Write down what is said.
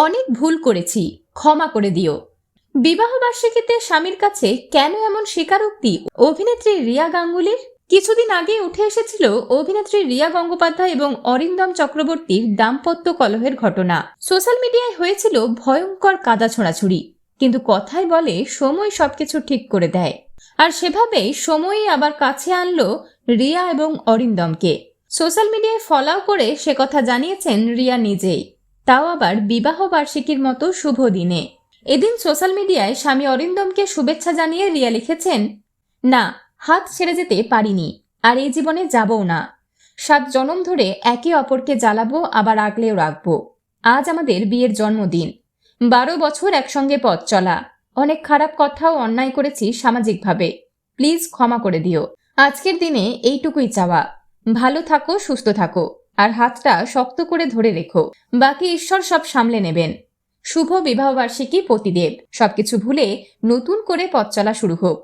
অনেক ভুল করেছি, ক্ষমা করে দিও। বিবাহ বার্ষিকীতে স্বামীর কাছে কেন এমন স্বীকারোক্তি অভিনেত্রী রিয়া গাঙ্গুলির? কিছুদিন আগে উঠে এসেছিল অভিনেত্রী রিয়া গঙ্গোপাধ্যায় এবং অরিন্দম চক্রবর্তীর দাম্পত্য কলহের ঘটনা। সোশ্যাল মিডিয়ায় হয়েছিল ভয়ঙ্কর কাদা ছোঁড়াছুড়ি, কিন্তু কথাই বলে সময় সবকিছু ঠিক করে দেয়। আর সেভাবেই সময়ই আবার কাছে আনলো রিয়া এবং অরিন্দমকে। সোশ্যাল মিডিয়ায় ফলাও করে সে কথা জানিয়েছেন রিয়া নিজেই, তাও আবার বিবাহ বার্ষিকীর মতো শুভ দিনে। এদিন সোশ্যাল মিডিয়ায় স্বামী অরিন্দমকে শুভেচ্ছা জানিয়ে রিয়া লিখেছেন, না, হাত ছেড়ে যেতে পারিনি, আর এই জীবনে যাবও না। 7 জনম ধরে একে অপরকে জ্বালাবো, আবার আগলেও রাখবো। আজ আমাদের বিয়ের জন্মদিন, 12 বছর একসঙ্গে পথ চলা। অনেক খারাপ কথাও অন্যায় করেছি সামাজিকভাবে, প্লিজ ক্ষমা করে দিও। আজকের দিনে এইটুকুই চাওয়া, ভালো থাকো, সুস্থ থাকো, আর হাতটা শক্ত করে ধরে রেখো। বাকি ঈশ্বর সব সামলে নেবেন। শুভ বিবাহবার্ষিকী পতিদেব। সবকিছু ভুলে নতুন করে পথ চলা শুরু হোক।